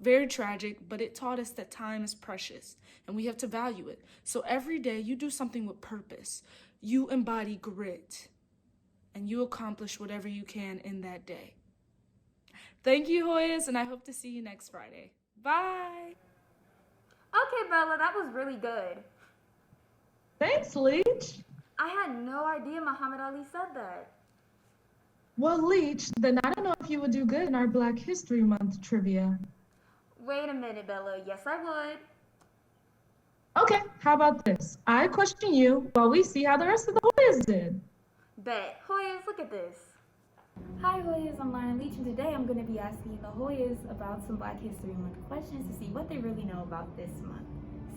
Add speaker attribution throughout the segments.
Speaker 1: very tragic, but it taught us that time is precious and we have to value it. So every day you do something with purpose. You embody grit and you accomplish whatever you can in that day. Thank you, Hoyas, and I hope to see you next Friday. Bye.
Speaker 2: Okay, Bella, that was really good.
Speaker 3: Thanks, Leech.
Speaker 2: I had no idea Muhammad Ali said that.
Speaker 3: Well, Leech, then I don't know if you would do good in our Black History Month trivia.
Speaker 2: Wait a minute, Bella. Yes, I would.
Speaker 3: Okay, how about this? I question you while we see how the rest of the Hoyas did.
Speaker 2: Bet. Hoyas, look at this.
Speaker 4: Hi Hoyas, I'm Lauren Leach, and today I'm going to be asking the Hoyas about some Black History Month questions to see what they really know about this month.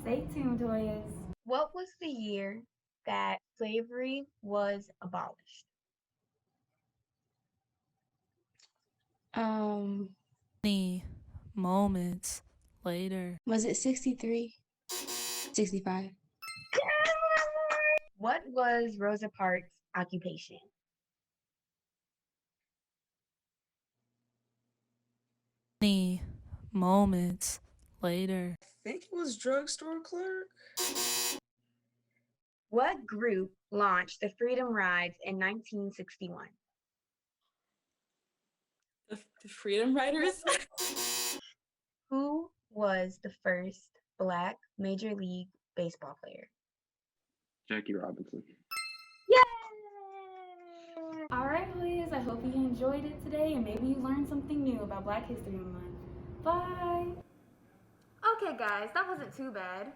Speaker 4: Stay tuned, Hoyas.
Speaker 5: What was the year that slavery was abolished?
Speaker 1: Many moments later.
Speaker 6: Was it 63? 65?
Speaker 5: What was Rosa Parks' occupation?
Speaker 1: Many moments later.
Speaker 7: I think it was drugstore clerk.
Speaker 5: What group launched the Freedom Rides in 1961?
Speaker 7: The Freedom Riders.
Speaker 5: Who was the first Black Major League Baseball player?
Speaker 8: Jackie Robinson.
Speaker 5: Yay!
Speaker 4: All right, Hoyas, I hope you enjoyed it today and maybe you learned something new about Black History Month. Bye!
Speaker 2: Okay, guys, that wasn't too bad.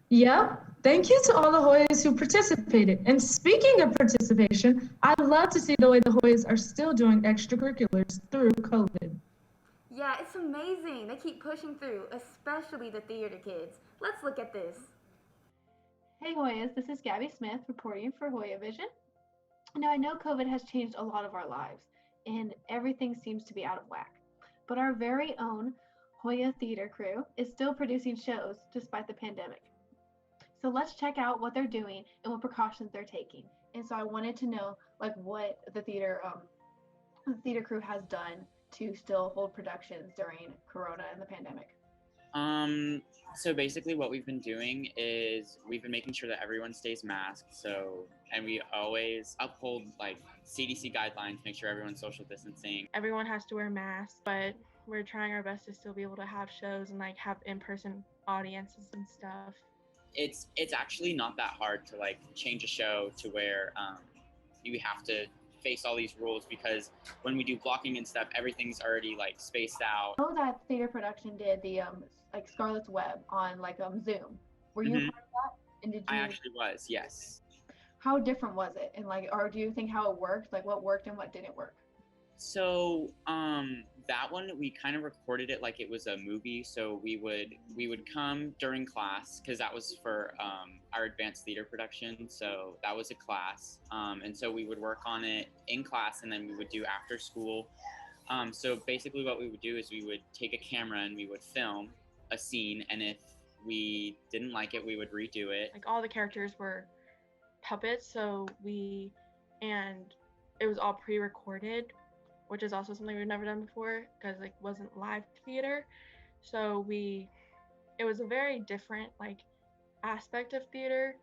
Speaker 3: Yep. Thank you to all the Hoyas who participated. And speaking of participation, I love to see the way the Hoyas are still doing extracurriculars through COVID.
Speaker 2: Yeah, it's amazing. They keep pushing through, especially the theater kids. Let's look at this.
Speaker 9: Hey Hoyas, this is Gabby Smith reporting for Hoyavision. Now I know COVID has changed a lot of our lives and everything seems to be out of whack, but our very own Hoya theater crew is still producing shows despite the pandemic. So let's check out what they're doing and what precautions they're taking. And so I wanted to know what the theater crew has done to still hold productions during Corona and the pandemic.
Speaker 10: So basically what we've been doing is we've been making sure that everyone stays masked. And we always uphold CDC guidelines, make sure everyone's social distancing.
Speaker 11: Everyone has to wear masks, but we're trying our best to still be able to have shows and have in-person audiences and stuff.
Speaker 10: It's actually not that hard to change a show to where you have to face all these rules, because when we do blocking and stuff, everything's already spaced out.
Speaker 9: I know that theater production did the Scarlet's Web on Zoom. Were you part of that? And did you?
Speaker 10: I actually was, yes.
Speaker 9: How different was it? And or do you think how it worked? What worked and what didn't work?
Speaker 10: So that one we kind of recorded it like it was a movie. So we would come during class, because that was for our advanced theater production. So that was a class, and so we would work on it in class, and then we would do after school. So basically what we would do is we would take a camera and we would film a scene, and if we didn't like it, we would redo it.
Speaker 11: All the characters were puppets, and it was all pre-recorded, which is also something we've never done before, because it wasn't live theater. So it was a very different aspect of theater.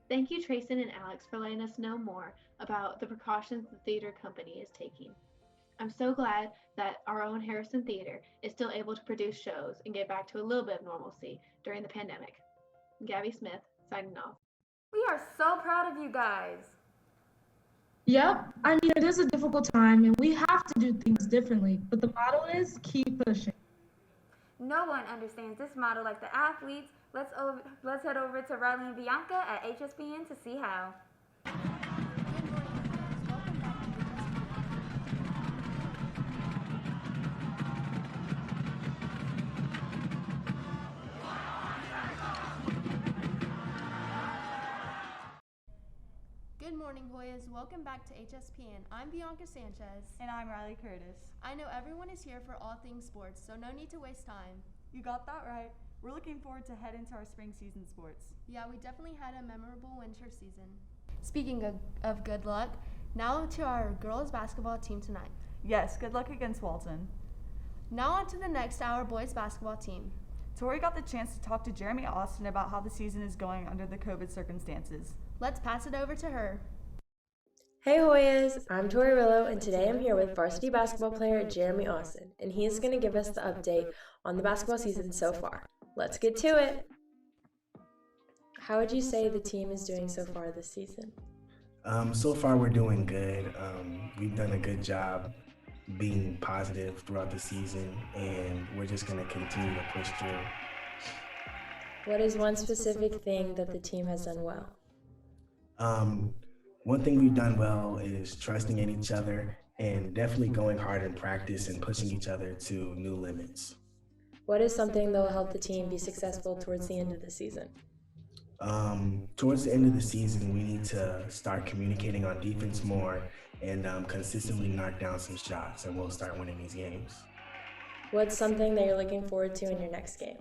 Speaker 9: Thank you, Trayson and Alex, for letting us know more about the precautions the theater company is taking. I'm so glad that our own Harrison Theater is still able to produce shows and get back to a little bit of normalcy during the pandemic. Gabby Smith, signing off.
Speaker 2: We are so proud of you guys.
Speaker 3: Yep. It is a difficult time and we have to do things differently, but the motto is keep pushing.
Speaker 2: No one understands this motto like the athletes. Let's head over to Riley and Bianca at Hspn to see how.
Speaker 12: Good morning, Hoyas. Welcome back to Hspn. I'm Bianca Sanchez.
Speaker 13: And I'm Riley Curtis.
Speaker 12: I know everyone is here for all things sports, so no need to waste time.
Speaker 13: You got that right. We're looking forward to head into our spring season sports.
Speaker 12: Yeah, we definitely had a memorable winter season. Speaking of good luck, now to our girls basketball team tonight.
Speaker 13: Yes, good luck against Walton.
Speaker 12: Now on to the next our boys basketball team.
Speaker 13: Tori got the chance to talk to Jeremy Austin about how the season is going under the COVID circumstances.
Speaker 12: Let's pass it over to her.
Speaker 14: Hey Hoyas, I'm Tori Rillo, and today I'm here with varsity basketball player Jeremy Austin, and he is going to give us the update on the basketball season so far. Let's get to it! How would you say the team is doing so far this season?
Speaker 15: So far we're doing good. We've done a good job being positive throughout the season, and we're just going to continue to push through.
Speaker 14: What is one specific thing that the team has done well?
Speaker 15: One thing we've done well is trusting in each other and definitely going hard in practice and pushing each other to new limits.
Speaker 14: What is something that will help the team be successful towards the end of the season?
Speaker 15: Towards the end of the season, we need to start communicating on defense more and consistently knock down some shots, and we'll start winning these games.
Speaker 14: What's something that you're looking forward to in your next game?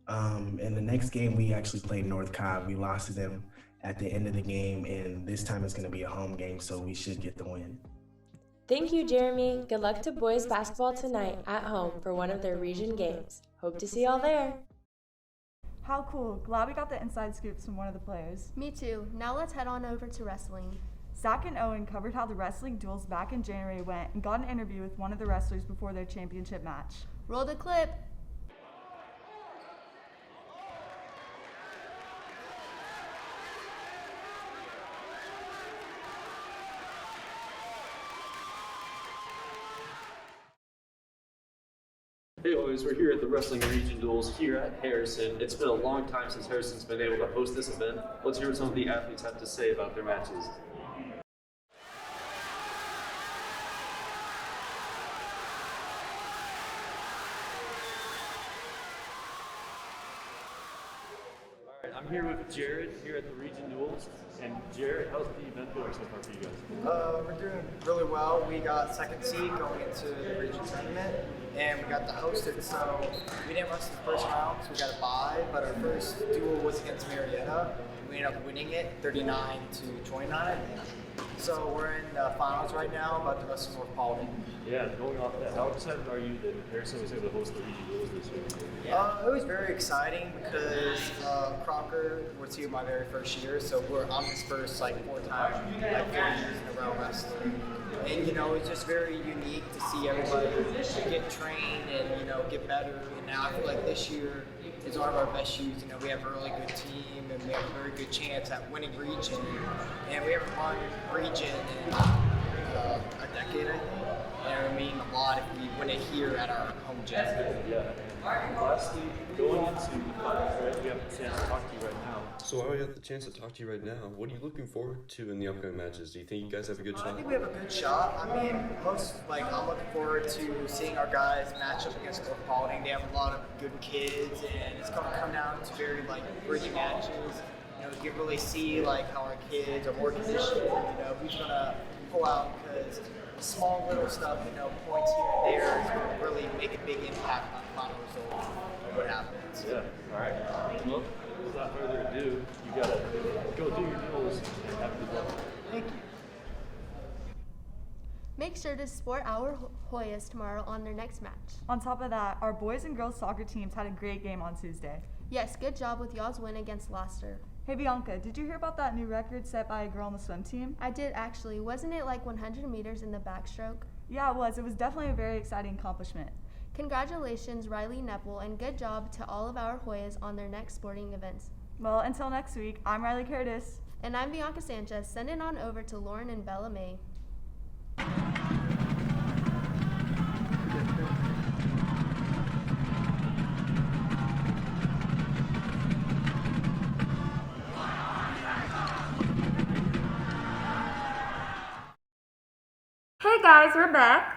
Speaker 15: In the next game, we actually played North Cobb. We lost to them at the end of the game, and this time it's going to be a home game, so we should get the win.
Speaker 14: Thank you, Jeremy. Good luck to boys basketball tonight at home for one of their region games. Hope to see y'all there.
Speaker 13: How cool. Glad we got the inside scoops from one of the players.
Speaker 12: Me too. Now let's head on over to wrestling.
Speaker 13: Zach and Owen covered how the wrestling duels back in January went and got an interview with one of the wrestlers before their championship match.
Speaker 12: Roll the clip.
Speaker 16: Hey boys, we're here at the Wrestling Region Duels here at Harrison. It's been a long time since Harrison's been able to host this event. Let's hear what some of the athletes have to say about their matches. Alright, I'm here with Jared here at the Region Duels. And Jared, how's the event going so far for you guys?
Speaker 17: We're doing really well. We got second seed going into the region tournament, and we got the hosted. So we didn't rush the first round, so we got a bye. But our first duel was against Marietta. We ended up winning it, 39-29. So we're in the finals right now, about to wrestle North Paulding.
Speaker 16: Yeah, going off that, how excited are you that Harrison was able to host the Region Duels this year?
Speaker 17: It was very exciting because Crocker was here my very first year, so I'm his first 4 times, 4 years in a row wrestling. And it's just very unique to see everybody get trained and get better. And now I feel like this year is one of our best years. We have a really good team and we have a very good chance at winning region. And we haven't won region in a decade, I think. And it would mean a lot if we win it here at our home gym.
Speaker 16: Yeah. Lastly, going into the finals, right, we have a chance to talk to you right now.
Speaker 18: So while we have the chance to talk to you right now, what are you looking forward to in the upcoming matches? Do you think you guys have a good shot?
Speaker 17: I think we have a good shot. I mean, I'm looking forward to seeing our guys match up against North Paulding. They have a lot of good kids, and it's going to come down to very bridge matches. You can really see how our kids are more conditioned. Who's going to pull out, because small little stuff, points here and there is going to really make a big impact on the final result of what happens.
Speaker 16: Yeah. All right. Well, without further ado, you gotta go do your duels and have a good luck.
Speaker 17: Thank you.
Speaker 12: Make sure to support our Hoyas tomorrow on their next match.
Speaker 13: On top of that, our boys and girls soccer teams had a great game on Tuesday.
Speaker 12: Yes, good job with y'all's win against Gloucester.
Speaker 13: Hey Bianca, did you hear about that new record set by a girl on the swim team?
Speaker 12: I did actually. Wasn't it 100 meters in the backstroke?
Speaker 13: Yeah, it was. It was definitely a very exciting accomplishment.
Speaker 12: Congratulations, Riley Nepple, and good job to all of our Hoyas on their next sporting events.
Speaker 13: Well, until next week, I'm Riley Curtis.
Speaker 12: And I'm Bianca Sanchez. Send it on over to Lauren and Bella May.
Speaker 2: Hey guys, we're back.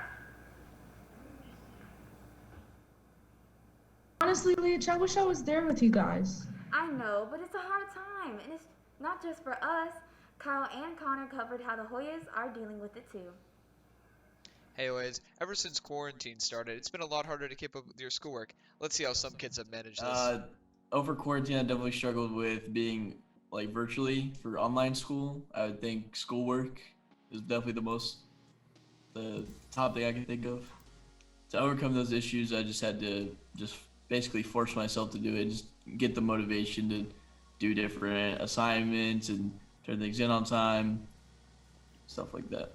Speaker 3: Honestly, Leach, I wish I was there with you guys.
Speaker 2: I know, but it's a hard time, and it's not just for us. Kyle and Connor covered how the Hoyas are dealing with it too.
Speaker 19: Hey Hoyas, ever since quarantine started, it's been a lot harder to keep up with your schoolwork. Let's see how some kids have managed this.
Speaker 20: Over quarantine, I definitely struggled with being virtually for online school. I would think schoolwork is definitely the top thing I can think of. to overcome those issues, I just had to just basically force myself to do it, just get the motivation to do different assignments and turn things in on time, stuff like that.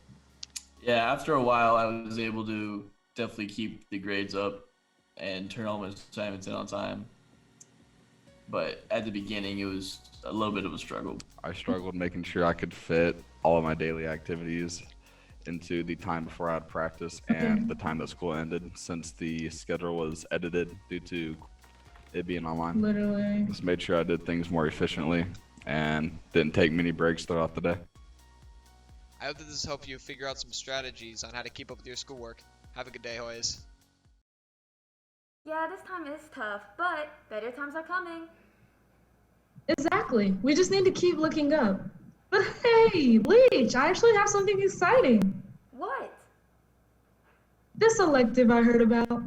Speaker 20: Yeah, after a while, I was able to definitely keep the grades up and turn all my assignments in on time. But at the beginning, it was a little bit of a struggle.
Speaker 21: I struggled making sure I could fit all of my daily activities into the time before I had practice and the time that school ended, since the schedule was edited due to it being online.
Speaker 3: Literally.
Speaker 21: Just made sure I did things more efficiently and didn't take many breaks throughout the day.
Speaker 19: I hope that this helped you figure out some strategies on how to keep up with your schoolwork. Have a good day, Hoyas.
Speaker 2: Yeah, this time is tough, but better times are coming.
Speaker 3: Exactly. We just need to keep looking up. But hey, Leach, I actually have something exciting.
Speaker 2: What?
Speaker 3: This elective I heard about.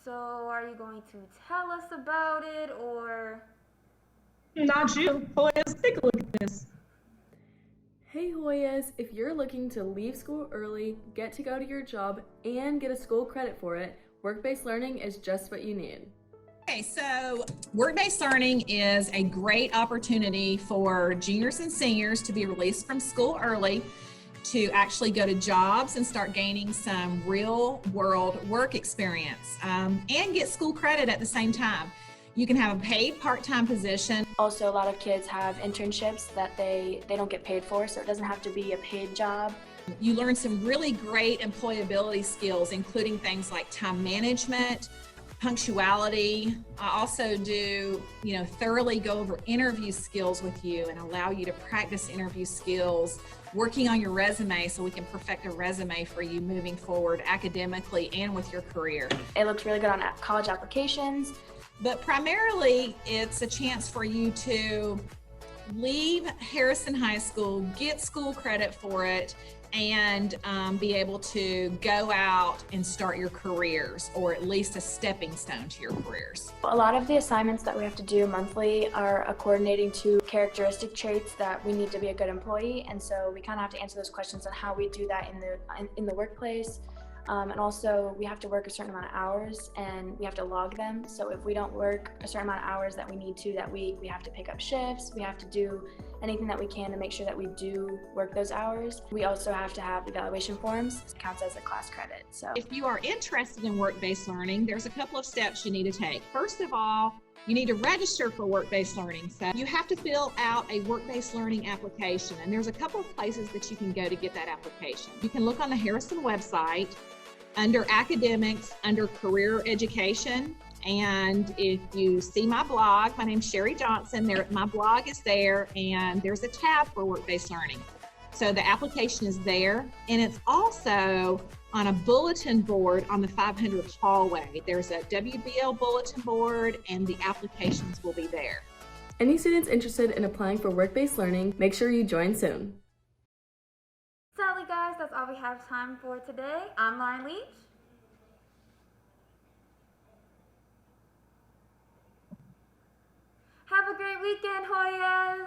Speaker 2: So, are you going to tell us about it, or?
Speaker 3: Not you. Hoyas, take a look at this.
Speaker 22: Hey Hoyas, if you're looking to leave school early, get to go to your job, and get a school credit for it, WorkBased Learning is just what you need.
Speaker 23: Okay, so WorkBased Learning is a great opportunity for juniors and seniors to be released from school early, to actually go to jobs and start gaining some real world work experience, and get school credit at the same time. You can have a paid part-time position.
Speaker 24: Also, a lot of kids have internships that they don't get paid for, so it doesn't have to be a paid job.
Speaker 23: You learn some really great employability skills, including things like time management, punctuality. I also do, thoroughly go over interview skills with you and allow you to practice interview skills, working on your resume so we can perfect a resume for you moving forward academically and with your career.
Speaker 24: It looks really good on college applications.
Speaker 23: But primarily, it's a chance for you to leave Harrison High School, get school credit for it, and be able to go out and start your careers, or at least a stepping stone to your careers.
Speaker 24: A lot of the assignments that we have to do monthly are coordinating to characteristic traits that we need to be a good employee, and so we kind of have to answer those questions on how we do that in the workplace. And also, we have to work a certain amount of hours and we have to log them. So if we don't work a certain amount of hours that we need to that week, we have to pick up shifts. We have to do anything that we can to make sure that we do work those hours. We also have to have evaluation forms. It counts as a class credit. So
Speaker 23: if you are interested in work-based learning, there's a couple of steps you need to take. First of all, you need to register for work-based learning. So you have to fill out a work-based learning application, and there's a couple of places that you can go to get that application. You can look on the Harrison website under academics, under career education, and if you see my blog, my name's Sherry Johnson, my blog is there, and there's a tab for work-based learning. So the application is there, and it's also on a bulletin board on the 500 hallway. There's a WBL bulletin board, and the applications will be there.
Speaker 22: Any students interested in applying for work-based learning, make sure you join soon.
Speaker 2: Sadly, guys, that's all we have time for today. I'm Lauren Leach. Have a great weekend, Hoyas!